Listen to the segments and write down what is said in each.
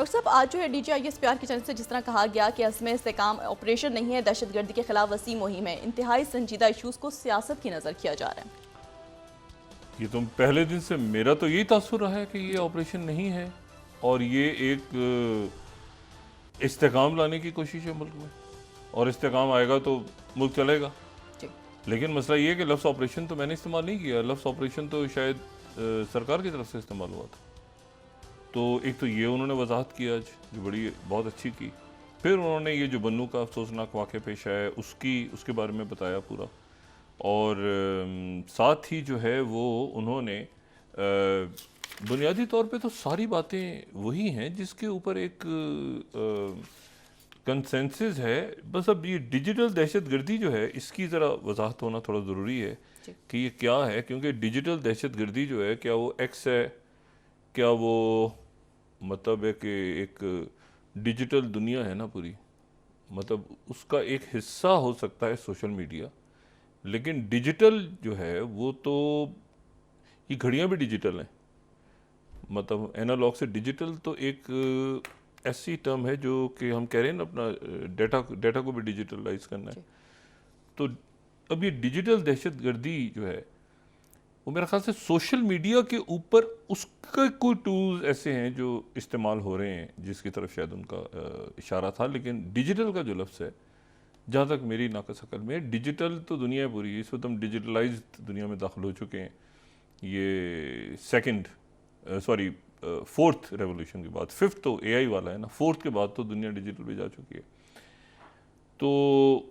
Doctor साहब, आज जो है DGIS-PR की जानब से जिस तरह कहा गया कि अज़्म इस्तेकाम ऑपरेशन नहीं है, दहशतगर्दी के खिलाफ वसी मुहिम है, इंतहाई संजीदा इशूज़ को सियासत की नज़र किया जा रहा है। ये तो पहले दिन से मेरा तो यही तासुर रहा है कि ये ऑपरेशन नहीं है और ये एक इस्तेकाम लाने की कोशिश है मुल्क में, और इस्तेकाम आएगा तो मुल्क चलेगा। लेकिन मसला ये है कि लफ्ज़ ऑपरेशन तो मैंने इस्तेमाल नहीं किया, लफ्ज़ ऑपरेशन तो शायद सरकार की तरफ से इस्तेमाल हुआ था। तो एक तो ये उन्होंने वजाहत की आज, जो बड़ी बहुत अच्छी की। फिर उन्होंने ये जो बन्नू का अफसोसनाक वाक़या पेश आया उसके बारे में बताया पूरा, और साथ ही जो है वो उन्होंने बुनियादी तौर पे तो सारी बातें वही हैं जिसके ऊपर एक कंसेंसस है। बस अब ये डिजिटल दहशतगर्दी जो है इसकी ज़रा वजाहत होना थोड़ा ज़रूरी है कि ये क्या है, क्योंकि डिजिटल दहशतगर्दी जो है, क्या वो एक्स है, क्या वो मतलब है कि एक डिजिटल दुनिया है ना पूरी, मतलब उसका एक हिस्सा हो सकता है सोशल मीडिया, लेकिन डिजिटल जो है वो तो ये घड़ियाँ भी डिजिटल हैं। मतलब एनालॉग से डिजिटल तो एक ऐसी टर्म है जो कि हम कह रहे हैं ना, अपना डेटा को भी डिजिटलाइज करना है। तो अब ये डिजिटल दहशतगर्दी जो है वो मेरे ख्याल से सोशल मीडिया के ऊपर उसके कोई टूल्स ऐसे हैं जो इस्तेमाल हो रहे हैं जिसकी तरफ शायद उनका इशारा था। लेकिन डिजिटल का जो लफ्ज़ है, जहाँ तक मेरी नाक़स अकल में, डिजिटल तो दुनिया पूरी है, इस वक्त हम डिजिटलाइज्ड दुनिया में दाखिल हो चुके हैं। ये फोर्थ रेवोल्यूशन के बाद, फिफ्थ तो AI वाला है ना, फोर्थ के बाद तो दुनिया डिजिटल पे जा चुकी है। तो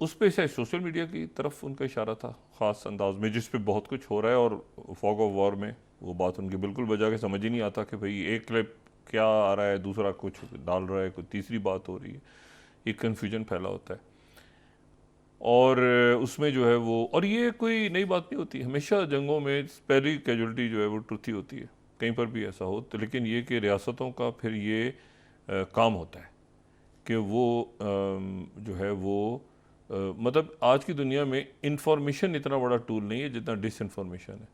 उस पर शायद सोशल मीडिया की तरफ उनका इशारा था ख़ास अंदाज में, जिस पे बहुत कुछ हो रहा है। और फॉग ऑफ वॉर में वो बात उनकी बिल्कुल बजा के समझ ही नहीं आता कि भाई एक क्लिप क्या आ रहा है, दूसरा कुछ डाल रहा है, कोई तीसरी बात हो रही है, एक कन्फ्यूजन फैला होता है। और उसमें जो है वो, और ये कोई नई बात नहीं होती, हमेशा जंगों में पहली कैजुअल्टी जो है वो ट्रुथ ही होती है, कहीं पर भी ऐसा हो तो। लेकिन ये कि रियासतों का फिर ये काम होता है कि वो जो है वो मतलब आज की दुनिया में इंफॉर्मेशन इतना बड़ा टूल नहीं है जितना डिसइंफॉर्मेशन है।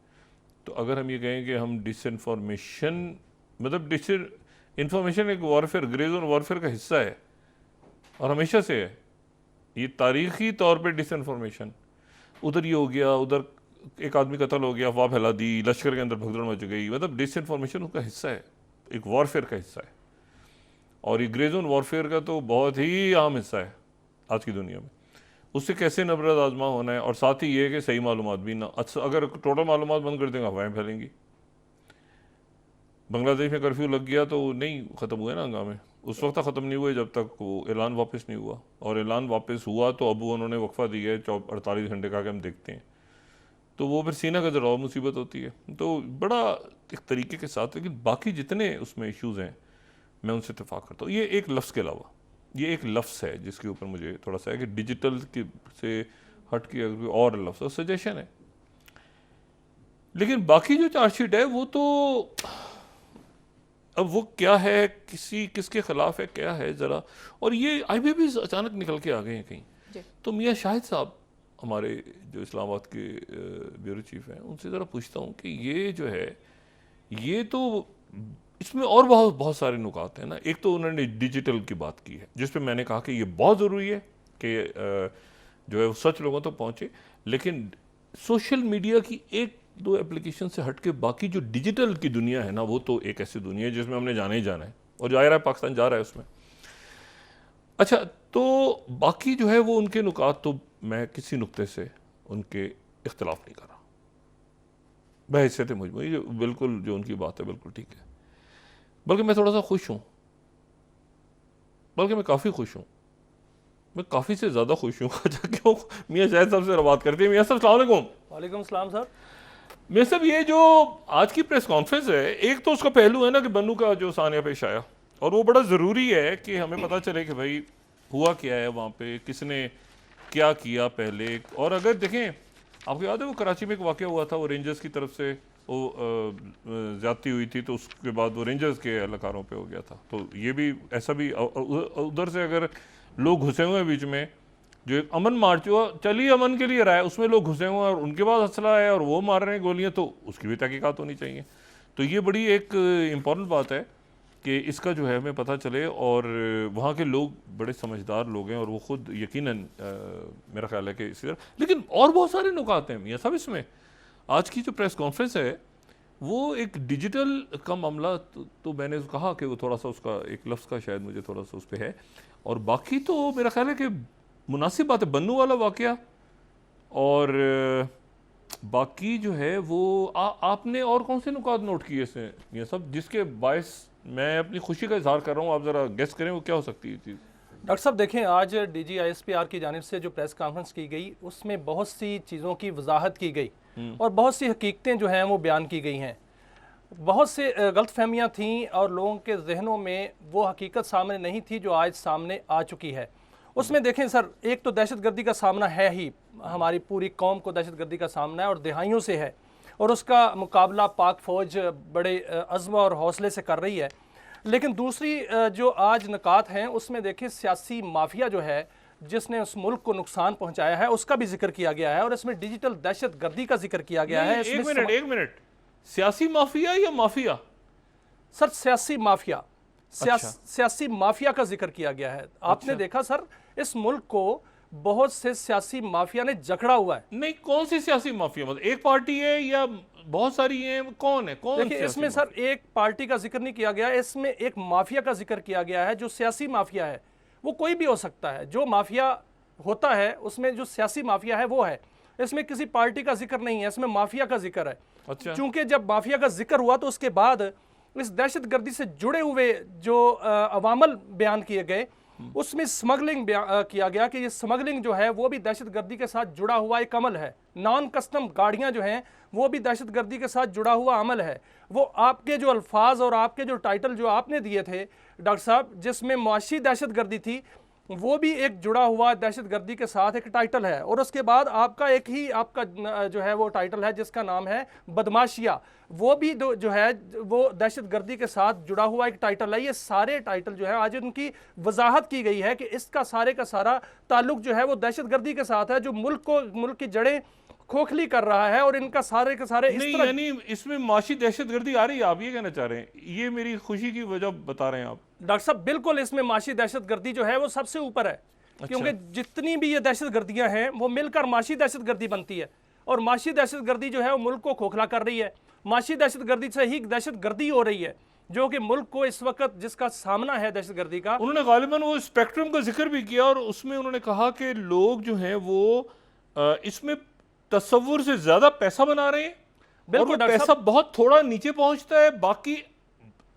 तो अगर हम ये कहें कि हम डिसइंफॉर्मेशन, मतलब डिसइंफॉर्मेशन एक वॉरफेयर, ग्रे जोन वॉरफेयर का हिस्सा है और हमेशा से है। ये तारीखी तौर पे डिसइंफॉर्मेशन, उधर ये हो गया, उधर एक आदमी कत्ल हो गया, अफवाह फैला दी, लश्कर के अंदर भगदड़ मच गई, मतलब डिसइंफॉर्मेशन उसका हिस्सा है, एक वॉरफेयर का हिस्सा है। और ये ग्रे जोन वॉरफेयर का तो बहुत ही अहम हिस्सा है आज की दुनिया में। उससे कैसे नबरद आजमा होना है, और साथ ही ये कि सही मालूमात भी ना, अगर टोटल मालूमात बंद कर देंगे अफवाहें फैलेंगी। बांग्लादेश में कर्फ्यू लग गया तो नहीं ख़त्म हुए ना हंगामे, उस वक्त ख़त्म नहीं हुए जब तक वो ऐलान वापस नहीं हुआ, और ऐलान वापस हुआ तो अब उन्होंने वक्फा दिया है 48 घंटे का कि हम देखते हैं। तो वो फिर सीना का जराव मुसीबत होती है। तो बड़ा एक तरीके के साथ, लेकिन बाकी जितने उसमें इश्यूज़ हैं मैं उनसे इत्तेफाक करता हूँ। ये एक लफ्ज़ के अलावा ये एक लफ्ज़ है जिसके ऊपर मुझे थोड़ा सा है कि डिजिटल के से हट के अगर कोई और लफ्ज़, सजेशन है। लेकिन बाकी जो चार्जशीट है वो तो अब वो क्या है, किसके खिलाफ है, क्या है ज़रा। और ये IBB अचानक निकल के आ गए हैं कहीं। तो मियाँ शाहिद साहब हमारे जो इस्लामाबाद के ब्यूरो चीफ हैं, उनसे ज़रा पूछता हूँ कि ये जो है, ये तो इसमें और बहुत सारे नुकात हैं ना। एक तो उन्होंने डिजिटल की बात की है जिस पे मैंने कहा कि ये बहुत ज़रूरी है कि जो है वो सच लोगों तक पहुँचे। लेकिन सोशल मीडिया की एक दो एप्लीकेशन से हट के बाकी जो डिजिटल की दुनिया है ना, वो तो एक ऐसी दुनिया है जिसमें हमने जाना ही जाना है, और जा रहा है, पाकिस्तान जा रहा है उसमें। अच्छा, तो बाकी जो है वो उनके नुकात, तो मैं किसी नुक्ते से उनके इख्तलाफ नहीं कर रहा, बहैसियत मुझे बिल्कुल जो उनकी बात है बिल्कुल ठीक है। बल्कि मैं थोड़ा सा खुश हूँ, बल्कि मैं काफ़ी खुश हूँ, मैं काफ़ी से ज़्यादा खुश हूँ। अच्छा, क्यों? मियाँ शाहिद साहब से बात करते हैं। मियाँ साहब अस्सलाम वालेकुम। वालेकुम सलाम सर। मियाँ साहब, ये जो आज की प्रेस कॉन्फ्रेंस है, एक तो उसका पहलू है ना कि बन्नू का जो सानिया पेश आया, और वो बड़ा ज़रूरी है कि हमें पता चले कि भाई हुआ क्या है वहाँ पे, किसने क्या किया पहले। और अगर देखें, आपको याद है वो कराची में एक वाक़या हुआ था, वो रेंजर्स की तरफ से वो ज़्यादती हुई थी, तो उसके बाद वो रेंजर्स के एहलकारों पे हो गया था। तो ये भी ऐसा भी उधर से अगर लोग घुसे हुए हैं बीच में, जो एक अमन मार्च हुआ, चलिए अमन के लिए रहा है, उसमें लोग घुसे हुए हैं और उनके पास असला है और वो मार रहे हैं गोलियाँ, तो उसकी भी तहकीकात होनी चाहिए। तो ये बड़ी एक इम्पॉर्टेंट बात है कि इसका जो है हमें पता चले। और वहाँ के लोग बड़े समझदार लोग हैं और वो खुद यकीनन मेरा ख्याल है कि इसी तरह, लेकिन और बहुत सारे नुकात हैं मियां साहब इसमें। आज की जो प्रेस कॉन्फ्रेंस है वो एक डिजिटल का मामला, तो मैंने कहा कि वो थोड़ा सा उसका एक लफ्ज़ का शायद मुझे थोड़ा सा उस पर है, और बाकी तो मेरा ख्याल है कि मुनासिब बात है। बन्नू वाला वाक़या और बाकी जो है वो आपने और कौन से नुकात नोट किए इसमें ये सब, जिसके बायस मैं अपनी खुशी का इजहार कर रहा हूँ, आप ज़रा गेस करें वो क्या हो सकती है चीज़? डॉक्टर साहब देखें, आज DGISPR की जानिब से जो प्रेस कॉन्फ्रेंस की गई उसमें बहुत सी चीज़ों की वजाहत की गई और बहुत सी हकीकतें जो हैं वो बयान की गई हैं। बहुत से गलतफहमियाँ थीं और लोगों के जहनों में वो हकीकत सामने नहीं थी जो आज सामने आ चुकी है। उसमें देखें सर, एक तो दहशतगर्दी का सामना है ही, हमारी पूरी कौम को दहशतगर्दी का सामना है और दिहाइयों से है, और उसका मुकाबला पाक फ़ौज बड़े अज़्म और हौसले से कर रही है। लेकिन दूसरी जो आज निकात हैं उसमें देखें, सियासी माफिया जो है जिसने उस मुल्क को नुकसान पहुंचाया है उसका भी जिक्र किया गया है, और इसमें डिजिटल दहशतगर्दी का जिक्र किया गया है। एक मिनट, सियासी माफिया या माफिया? सर सियासी माफिया, अच्छा। सियासी माफिया का जिक्र किया गया है। आपने देखा सर, इस मुल्क को बहुत से सियासी माफिया ने जकड़ा हुआ है। नहीं, कौन सी सियासी माफिया? मतलब एक पार्टी है या बहुत सारी है? कौन है? कौन? देखिए, इसमें सर एक पार्टी का जिक्र नहीं किया गया, इसमें एक माफिया का जिक्र किया गया है। जो सियासी माफिया है वो कोई भी हो सकता है, जो माफिया होता है उसमें जो सियासी माफिया है वो है। इसमें किसी पार्टी का जिक्र नहीं है, इसमें माफिया का जिक्र है। अच्छा। चूंकि जब माफिया का जिक्र हुआ तो उसके बाद इस दहशतगर्दी से जुड़े हुए जो अवामल बयान किए गए उसमें स्मगलिंग किया गया कि ये स्मगलिंग जो है वो भी दहशतगर्दी के साथ जुड़ा हुआ एक अमल है। नॉन कस्टम गाड़ियां जो हैं वो भी दहशतगर्दी के साथ जुड़ा हुआ अमल है। वो आपके जो अल्फाज और आपके जो टाइटल जो आपने दिए थे डॉक्टर साहब, जिसमें मुआशी दहशतगर्दी थी, वो भी एक जुड़ा हुआ दहशतगर्दी के साथ एक टाइटल है। और उसके बाद आपका एक ही आपका जो है वो टाइटल है जिसका नाम है बदमाशिया, वो भी जो है वो दहशतगर्दी के साथ जुड़ा हुआ एक टाइटल है। ये सारे टाइटल जो है आज उनकी वजाहत की गई है कि इसका सारे का सारा ताल्लुक जो है वो दहशतगर्दी के साथ है, जो मुल्क की जड़ें खोखली कर रहा है। और इनका सारे के सारे नहीं, यानी इसमें माशी दहशतगर्दी आ रही है, आप ये कहना चाह रहे हैं? ये मेरी खुशी की वजह बता रहे हैं आप? डॉक्टर साहब बिल्कुल, इसमें माशी दहशतगर्दी जो है वो सबसे ऊपर है। अच्छा। क्योंकि जितनी भी ये दहशतगर्दियां हैं वो मिलकर माशी दहशतगर्दी बनती है, और माशी दहशतगर्दी जो है वो मुल्क को खोखला कर रही है। माशी दहशतगर्दी से ही दहशतगर्दी हो रही है जो कि मुल्क को इस वक्त जिसका सामना है दहशतगर्दी का। उन्होंने गालिबन वो स्पेक्ट्रम का जिक्र भी किया और उसमें उन्होंने कहा कि लोग जो हैं वो इसमें तस्वुर से ज्यादा पैसा बना रहे हैं। बिल्कुल, पैसा बहुत थोड़ा नीचे पहुंचता है, बाकी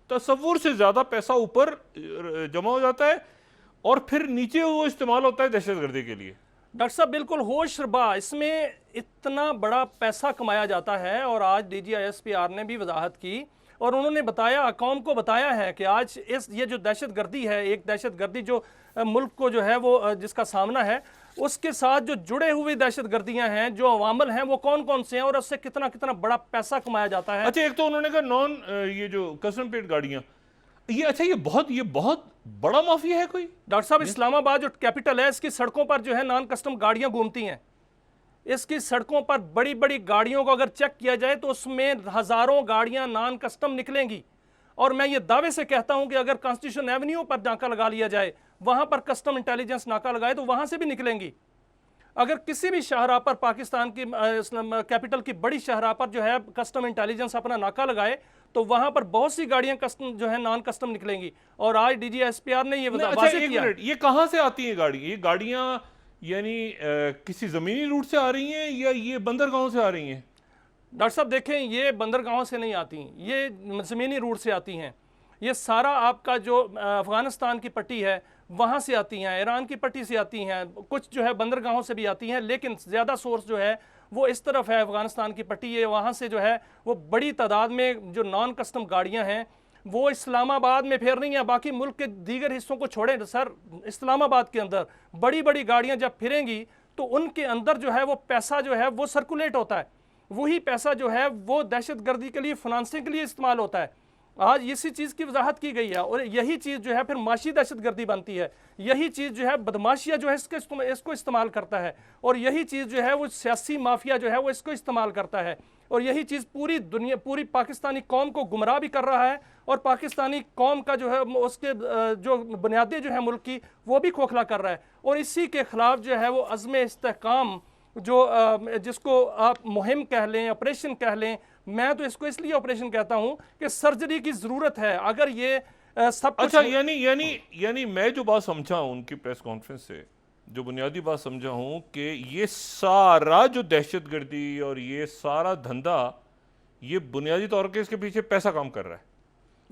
तस्वुर से ज्यादा पैसा ऊपर जमा हो जाता है और फिर नीचे वो इस्तेमाल होता है दहशतगर्दी के लिए। डॉक्टर साहब बिल्कुल होश रबा, इसमें इतना बड़ा पैसा कमाया जाता है। और आज DGISPR ने भी वजाहत की और उन्होंने बताया, कौम को बताया है कि आज ये जो दहशतगर्दी है, एक दहशतगर्दी जो मुल्क को जो है वो जिसका सामना है, उसके साथ जो जुड़े हुए दहशतगर्दियां हैं, जो अवामल हैं, वो कौन कौन से हैं और उससे कितना कितना बड़ा पैसा कमाया जाता है। अच्छा, एक तो उन्होंने कहा ये जो कस्टम पेड गाड़ियां, ये अच्छा ये बहुत बड़ा माफिया है कोई? डॉक्टर साहब, इस्लामाबाद जो कैपिटल है, इसकी सड़कों पर जो है नॉन कस्टम गाड़ियां घूमती हैं। इसकी सड़कों पर बड़ी बड़ी गाड़ियों को अगर चेक किया जाए तो उसमें हजारों गाड़ियां नॉन कस्टम निकलेंगी। और मैं ये दावे से कहता हूं कि अगर कॉन्स्टिट्यूशन एवेन्यू पर नाका लगा लिया जाए, वहां पर कस्टम इंटेलिजेंस नाका लगाए, तो वहां से भी निकलेंगी। अगर किसी भी शाहराह पर, पाकिस्तान की कैपिटल की बड़ी शाहराह पर जो है कस्टम इंटेलिजेंस अपना नाका लगाए, तो वहां पर बहुत सी गाड़ियां कस्टम जो है नॉन कस्टम निकलेंगी। और आज DGISPR ने ये वाज़ेह किया। ये कहां से आती हैं गाड़ियां? ये गाड़ियां यानी किसी जमीनी रूट से आ रही हैं या ये बंदरगाहों से आ रही हैं? डॉक्टर साहब देखें, ये बंदरगाहों से नहीं आती, ये ज़मीनी रूट से आती हैं। ये सारा आपका जो अफ़गानिस्तान की पट्टी है वहाँ से आती हैं, ईरान की पट्टी से आती हैं, कुछ जो है बंदरगाहों से भी आती हैं, लेकिन ज़्यादा सोर्स जो है वो इस तरफ है, अफ़गानिस्तान की पट्टी है। वहाँ से जो है वो बड़ी तादाद में जो नॉन कस्टम गाड़ियाँ हैं वो इस्लामाबाद में फिर रही हैं। बाकी मुल्क के दीगर हिस्सों को छोड़ें सर, इस्लामाबाद के अंदर बड़ी बड़ी गाड़ियाँ जब फिरेंगी तो उनके अंदर जो है वो पैसा जो है वो सर्कुलेट होता है। वही पैसा जो है वो दहशतगर्दी के लिए, फाइनेंसिंग के लिए इस्तेमाल होता है। आज इसी चीज़ की वजाहत की गई है और यही चीज़ जो है फिर माशी दहशतगर्दी बनती है, यही चीज़ जो है बदमाशिया जो है इसको इस्तेमाल करता है और यही चीज़ जो है वो सियासी माफिया जो है वो इसको इस्तेमाल करता है और यही चीज़ पूरी दुनिया, पूरी पाकिस्तानी कौम को गुमराह भी कर रहा है और पाकिस्तानी कौम का जो है उसके जो बुनियादी जो है मुल्क की वो भी खोखला कर रहा है। और इसी के ख़िलाफ़ जो है वो अज़्म इस्तेहकाम जो जिसको आप मुहिम कह लें, ऑपरेशन कह लें, मैं तो इसको इसलिए ऑपरेशन कहता हूं कि सर्जरी की ज़रूरत है। अगर ये सब कुछ अच्छा, यानी मैं जो बात समझा हूं उनकी प्रेस कॉन्फ्रेंस से, जो बुनियादी बात समझा हूं कि ये सारा जो दहशतगर्दी और ये सारा धंधा, ये बुनियादी तौर पे इसके पीछे पैसा काम कर रहा है।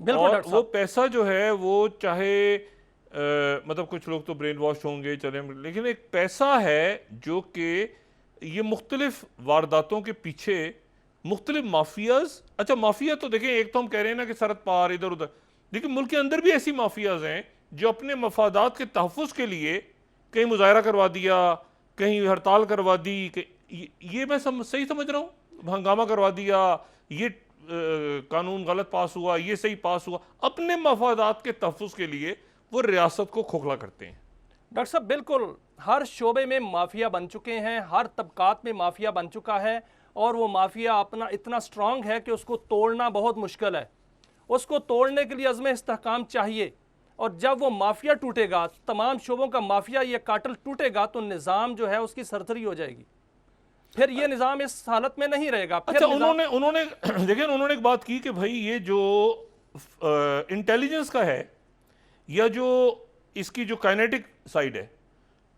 बिल्कुल और वो पैसा जो है वो चाहे मतलब कुछ लोग तो ब्रेन वॉश होंगे चले, लेकिन एक पैसा है जो कि ये मुख्तलिफ वारदातों के पीछे मुख्तलिफ माफियाज, अच्छा माफिया तो देखें, एक तो हम कह रहे हैं ना कि सरहद पार इधर उधर, लेकिन मुल्क के अंदर भी ऐसी माफियाज हैं जो अपने मफादात के तहफ़्फ़ुज़ के लिए कहीं मुजाहरा करवा दिया, कहीं हड़ताल करवा दी, ये मैं सही समझ रहा हूँ, हंगामा करवा दिया, ये कानून गलत पास हुआ, ये सही पास हुआ, अपने मफादात के तहफ़्फ़ुज़ के लिए वो रियासत को खोखला करते हैं। डॉक्टर साहब बिल्कुल हर शोबे में माफिया बन चुके हैं, हर तबकात में माफिया बन चुका है और वो माफिया अपना इतना स्ट्रांग है कि उसको तोड़ना बहुत मुश्किल है। उसको तोड़ने के लिए अज़्म इस्तेहकाम चाहिए और जब वो माफिया टूटेगा, तमाम शोबों का माफिया ये काटल टूटेगा तो निज़ाम जो है उसकी सरसरी हो जाएगी, फिर ये निज़ाम इस हालत में नहीं रहेगा। अच्छा, उन्होंने देखिए उन्होंने एक बात की कि भाई ये जो इंटेलिजेंस का है या जो इसकी जो काइनेटिक साइड है,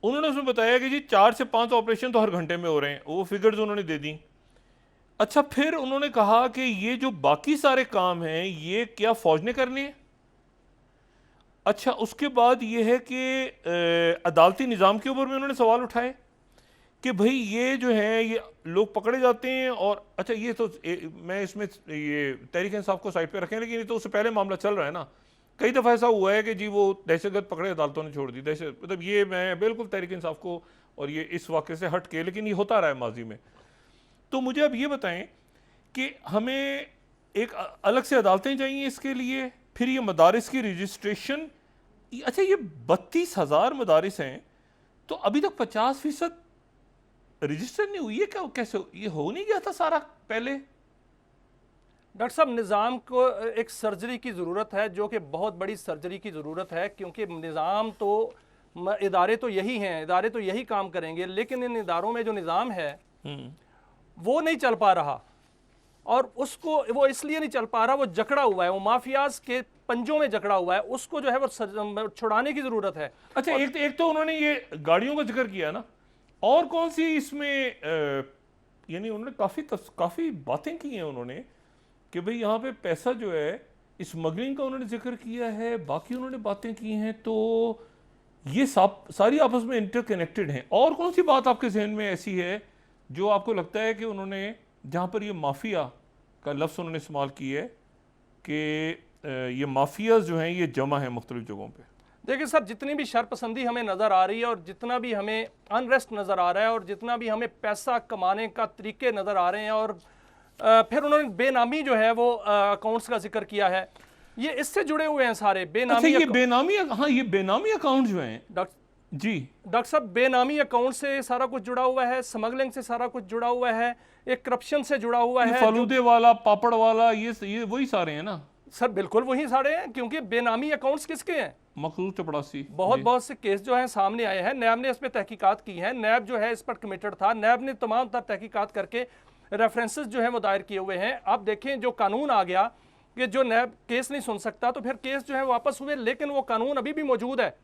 उन्होंने उसमें बताया कि जी 4 से 5 ऑपरेशन तो हर घंटे में हो रहे हैं, वो फिगर्स उन्होंने दे दी। अच्छा, फिर उन्होंने कहा कि ये जो बाकी सारे काम हैं ये क्या फौज ने करने हैं। अच्छा, उसके बाद ये है कि अदालती निज़ाम के ऊपर भी उन्होंने सवाल उठाए कि भाई ये जो है ये लोग पकड़े जाते हैं और अच्छा ये तो मैं इसमें ये तहरीक इंसाफ को साइड पे रखें, लेकिन ये तो उससे पहले मामला चल रहा है ना, कई दफ़ा ऐसा हुआ है कि जी वो दहशतगर्द पकड़े, अदालतों ने छोड़ दी दहशत, मतलब ये मैं बिल्कुल तहरीक इंसाफ को और ये इस वाक़े से हट के, लेकिन ये होता रहा है माजी में। तो मुझे अब ये बताएं कि हमें एक अलग से अदालतें चाहिए इसके लिए, फिर ये मदारिस की रजिस्ट्रेशन, अच्छा ये 32,000 मदारिस हैं तो अभी तक 50% रजिस्टर नहीं हुई है क्या? कैसे ये हो नहीं गया था सारा पहले? डॉक्टर साहब निज़ाम को एक सर्जरी की ज़रूरत है, जो कि बहुत बड़ी सर्जरी की ज़रूरत है, क्योंकि निज़ाम तो इदारे तो यही हैं, इदारे तो यही काम करेंगे, लेकिन इन इदारों में जो निज़ाम है वो नहीं चल पा रहा और उसको वो इसलिए नहीं चल पा रहा, वो जकड़ा हुआ है, वो माफियाज के पंजों में जकड़ा हुआ है, उसको जो है वो छुड़ाने की ज़रूरत है। अच्छा, एक तो उन्होंने ये गाड़ियों का जिक्र किया ना, और कौन सी इसमें यानी उन्होंने काफ़ी बातें की हैं उन्होंने कि भाई यहाँ पे पैसा जो है स्मगलिंग का उन्होंने जिक्र किया है, बाकी उन्होंने बातें की हैं, तो ये सारी आपस में इंटरकनेक्टेड हैं। और कौन सी बात आपके जहन में ऐसी है जो आपको लगता है कि उन्होंने, जहाँ पर ये माफिया का लफ्ज़ उन्होंने इस्तेमाल किया है कि ये माफियाज जो हैं ये जमा है मुख्तलिफ जगहों पे? देखिए सर, जितनी भी शरपसंदी हमें नज़र आ रही है और जितना भी हमें अनरेस्ट नज़र आ रहा है और जितना भी हमें पैसा कमाने का तरीके नज़र आ रहे हैं, और फिर उन्होंने बेनामी जो है वो अकाउंट्स का जिक्र किया है, ये इससे जुड़े हुए हैं सारे बेनामी। अच्छा, ये बेनामी, हाँ ये बेनामी अकाउंट जो हैं डॉक्टर साहब, बेनामी अकाउंट से सारा कुछ जुड़ा हुआ है, स्मगलिंग से सारा कुछ जुड़ा हुआ है, एक करप्शन से जुड़ा हुआ है, फलूदे वाला, पापड़ वाला, ये वही सारे हैं ना सर? बिल्कुल वही सारे हैं, क्योंकि बेनामी अकाउंट्स किसके हैं? मखलूत चपड़ासी। बहुत से केस जो हैं सामने आए हैं, नैब ने इस पर तहकीकात की है, नैब जो है इस पर कमिटेड था, नैब ने तमाम तर तहकीकात करके रेफरेंसेस जो है वो दायर किए हुए हैं। अब देखें जो कानून आ गया कि जो नैब केस नहीं सुन सकता, तो फिर केस जो है वापस हुए, लेकिन वो कानून अभी भी मौजूद है,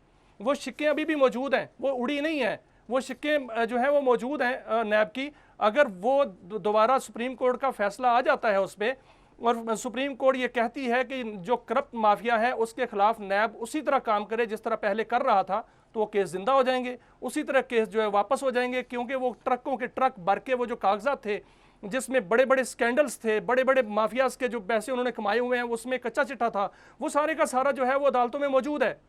वो सिक्के अभी भी मौजूद हैं, वो उड़ी नहीं है, वो सिक्के जो है वो मौजूद हैं नैब की। अगर वो दोबारा सुप्रीम कोर्ट का फैसला आ जाता है उस पर और सुप्रीम कोर्ट ये कहती है कि जो करप्ट माफिया है उसके खिलाफ नैब उसी तरह काम करे जिस तरह पहले कर रहा था, तो वो केस जिंदा हो जाएंगे, उसी तरह केस जो है वापस हो जाएंगे, क्योंकि वो ट्रकों के ट्रक भर के वो जो कागजात थे जिसमें बड़े बड़े स्कैंडल्स थे, बड़े बड़े माफियाज के जो पैसे उन्होंने कमाए हुए हैं, उसमें कच्चा चिट्ठा था, वो सारे का सारा जो है वो अदालतों में मौजूद है।